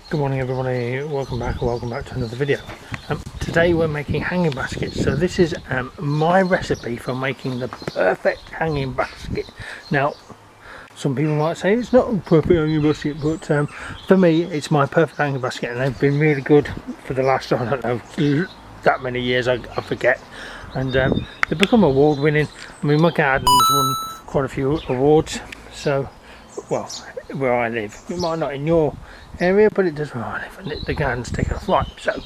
Good morning everybody, welcome back to another video. Today we're making hanging baskets. So this is my recipe for making the perfect hanging basket. Now some people might say it's not a perfect hanging basket, but for me it's my perfect hanging basket, and they've been really good for the last, I don't know, that many years, I forget, and they've become award winning. I mean, my garden's won quite a few awards, so, well, where I live, it might not in your area, but it does where I live, and the garden's taken off. Right, so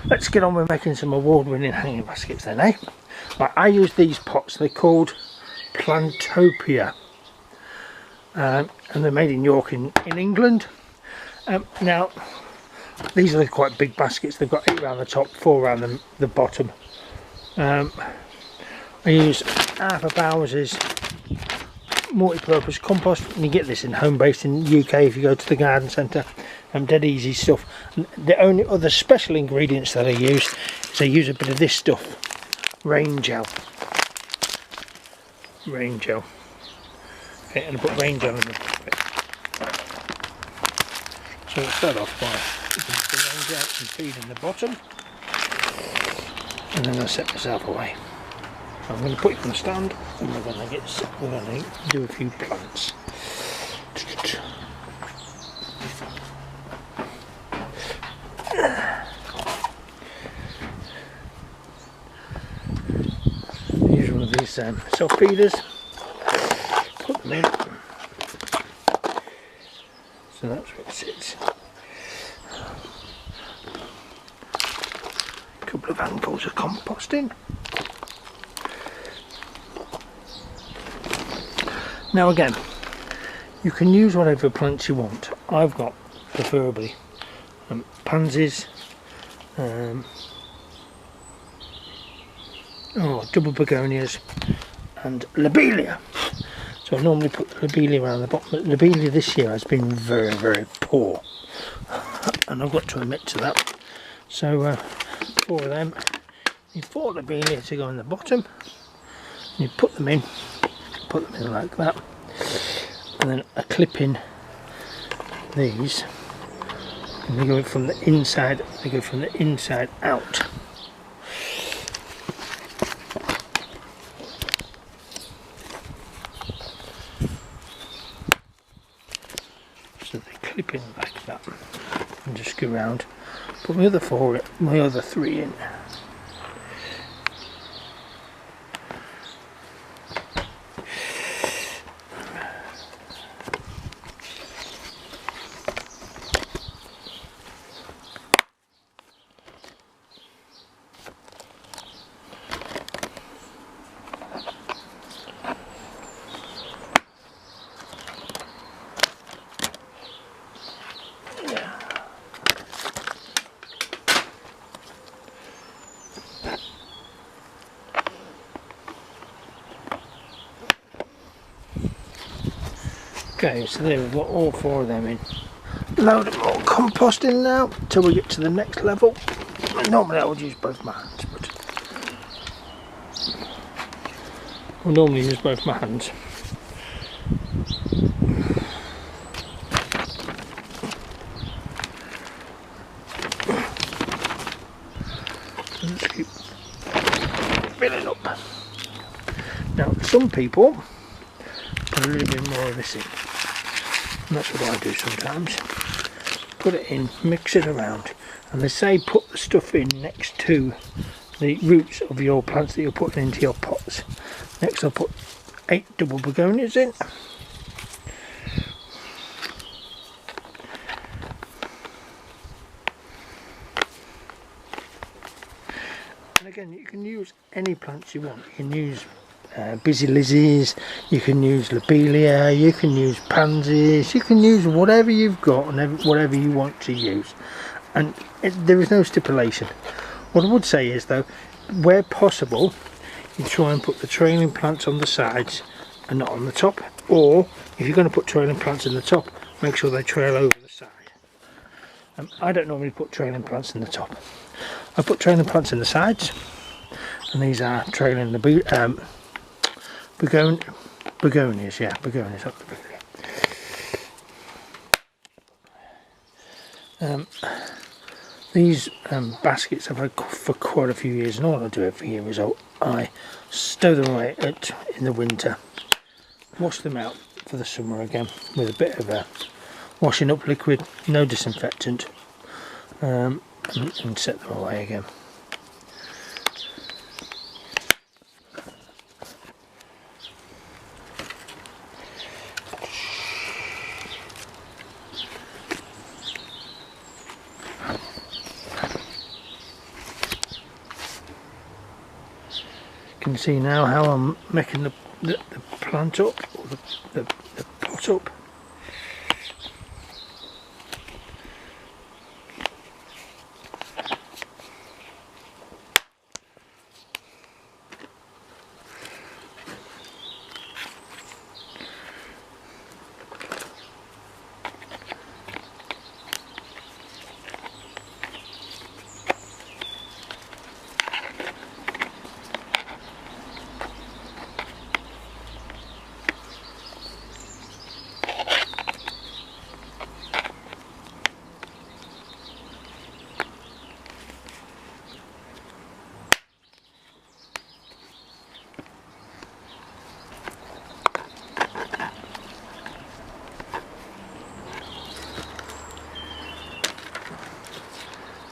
let's get on with making some award-winning hanging baskets then, eh? Right, I use these pots. They're called Plantopia, and they're made in York in England. Now these are quite big baskets. They've got 8 around the top, 4 around the bottom. I use half a Bowser's multi-purpose compost, and you get this in home based in the UK if you go to the garden centre. Dead easy stuff. And the only other special ingredients that I use is I use a bit of this stuff, rain gel. Okay, and I put rain gel in it. So I'll start off by putting the rain gel and feed in the bottom, and then I'll set myself away. I'm going to put it on the stand, and we're going to do a few plants. Use one of these self feeders. Put them in. So that's where it sits. A couple of handfuls of compost in. Now again, you can use whatever plants you want. I've got preferably pansies, double begonias and lobelia. So I normally put the lobelia around the bottom, but lobelia this year has been very, very poor, and I've got to admit to that. So 4 of them, you 4 lobelia to go in the bottom, and you put them in like that, and then I clip in these, and they go from the inside out. So they clip in like that, and just go around, put my other 3 in. Okay, so there we've got all 4 of them in. Load of more compost in now till we get to the next level. Normally I would use both my hands, but I'll normally use both my hands. Let's keep filling up. Now some people put a little bit more of this in. And that's what I do sometimes. Put it in, mix it around, and they say put the stuff in next to the roots of your plants that you're putting into your pots. Next I'll put 8 double begonias in. And again, you can use any plants you want. You can use busy lizzies, you can use lobelia, you can use pansies, you can use whatever you've got and whatever you want to use, and there is no stipulation. What I would say is though, where possible, you try and put the trailing plants on the sides and not on the top, or if you're going to put trailing plants in the top, make sure they trail over the side. I don't normally put trailing plants in the top. I put trailing plants in the sides, and these are trailing the begonias, yeah, begonias up the begonia. These baskets I've had for quite a few years, and all I do every year is I stow them away in the winter, wash them out for the summer again with a bit of a washing up liquid, no disinfectant, and set them away again. You can see now how I'm making the plant up, or the pot up.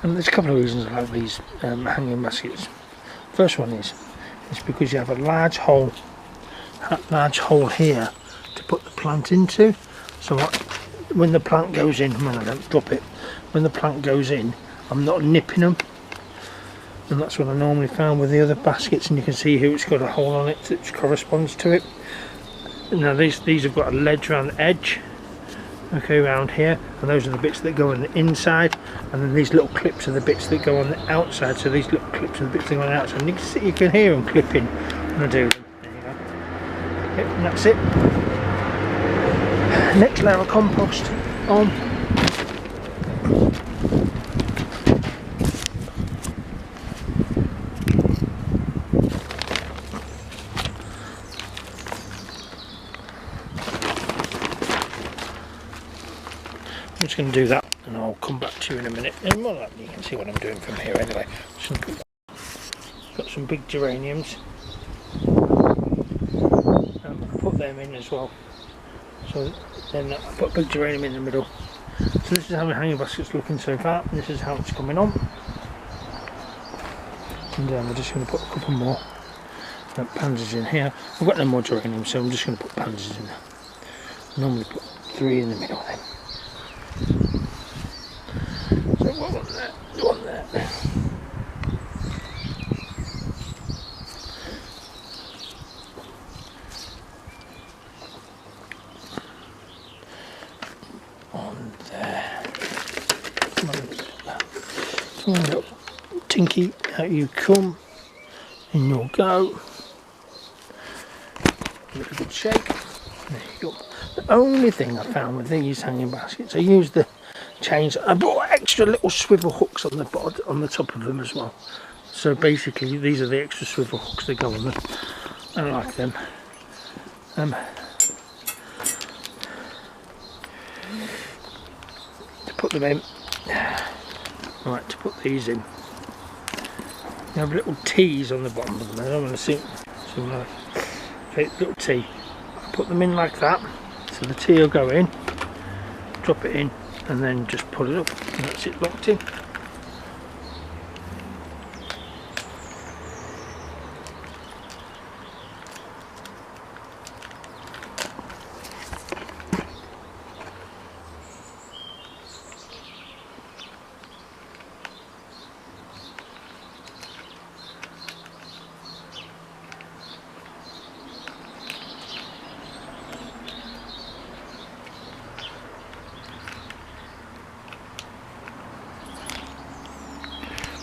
And there's a couple of reasons I like these hanging baskets. First one is because you have a large hole here to put the plant into. So when the plant goes in, I don't drop it. When the plant goes in, I'm not nipping them, and that's what I normally found with the other baskets. And you can see here it's got a hole on it that corresponds to it. Now these have got a ledge around the edge. Okay, around here, and those are the bits that go on the inside, and then these little clips are the bits that go on the outside. So these little clips are the bits that go on the outside, and you can hear them clipping when I do them. There you go. Yep, and that's it. Next layer of compost on. I'm just going to do that, and I'll come back to you in a minute. And more likely you can see what I'm doing from here anyway. Got some big geraniums. Put them in as well. So then I put a big geranium in the middle. So this is how my hanging basket's looking so far, and this is how it's coming on. And we're just going to put a couple more pansies in here. I've got no more geraniums, so I'm just going to put pansies in there. I normally put 3 in the middle then. So one there, one there. On there. Come on, little Tinky, out you come. In you'll go. Give it a good shake. There you go. The only thing I found with these hanging baskets, I used the chains. I bought extra little swivel hooks on the bottom, on the top of them as well. So basically, these are the extra swivel hooks that go on them. I like them. To put them in, right? To put these in, you have little T's on the bottom of them. I don't want to see them. Okay, little T. I put them in like that. So the T will go in, drop it in, and then just pull it up, and that's it locked in.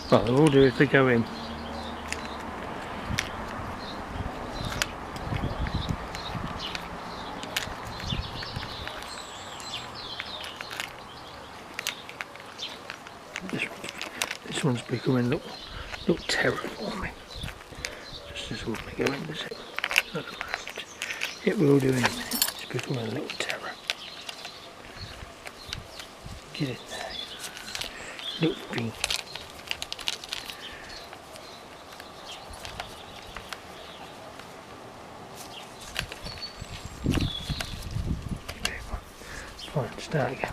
Well, they'll all do if they go in. This one's becoming a little terror for me. Just as well go in, does it? It will do in a minute. It's becoming a little terror. Get in there. little thing. Fine, start again.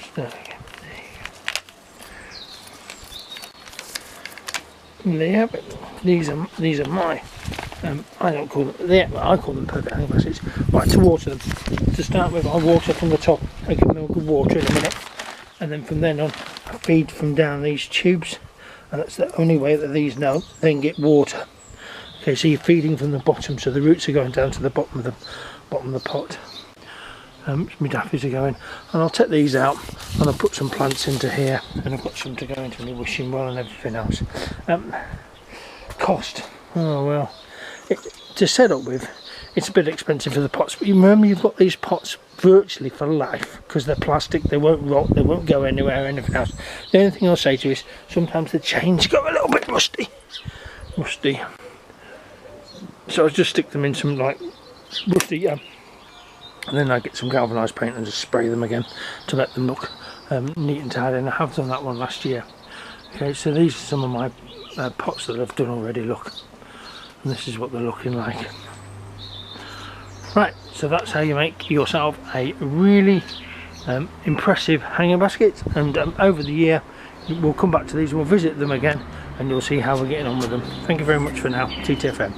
Start again. There you have it. These are my. I don't call them. I call them perfect hanging baskets. Right, to water them. To start with, I water from the top. I give them a good water in a minute, and then from then on, I feed from down these tubes, and that's the only way that these now then get water. Okay, so you're feeding from the bottom, so the roots are going down to the bottom of the pot. My daffies are going, and I'll take these out and I'll put some plants into here, and I've got some to go into my wishing well and everything else. Cost, oh well, to set up with, it's a bit expensive for the pots, but you remember you've got these pots virtually for life because they're plastic, they won't rot, they won't go anywhere or anything else. The only thing I'll say to you is sometimes the chains go a little bit rusty, so I just stick them in some like rusty and then I get some galvanised paint and just spray them again to let them look neat and tidy, and I have done that one last year. Okay, so these are some of my pots that I've done already, look, and this is what they're looking like. Right, so that's how you make yourself a really impressive hanging basket, and over the year we'll come back to these, we'll visit them again, and you'll see how we're getting on with them. Thank you very much for now. TTFM.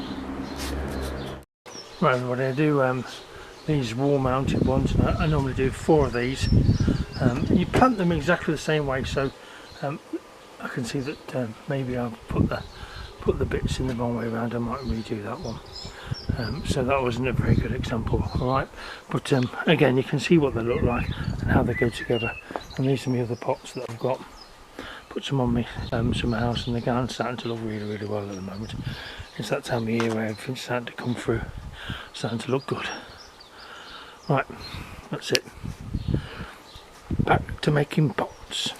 Right everybody, I do these wall mounted ones, and I normally do 4 of these. You plant them exactly the same way, so I can see that maybe I've put the bits in the wrong way around. I might redo that one. So that wasn't a very good example, alright, but again you can see what they look like and how they go together. And these are my other pots that I've got. Put some on my summer house, and the garden's starting to look really, really well at the moment. It's that time of year where everything's starting to come through, starting to look good. Right, that's it. Back to making pots.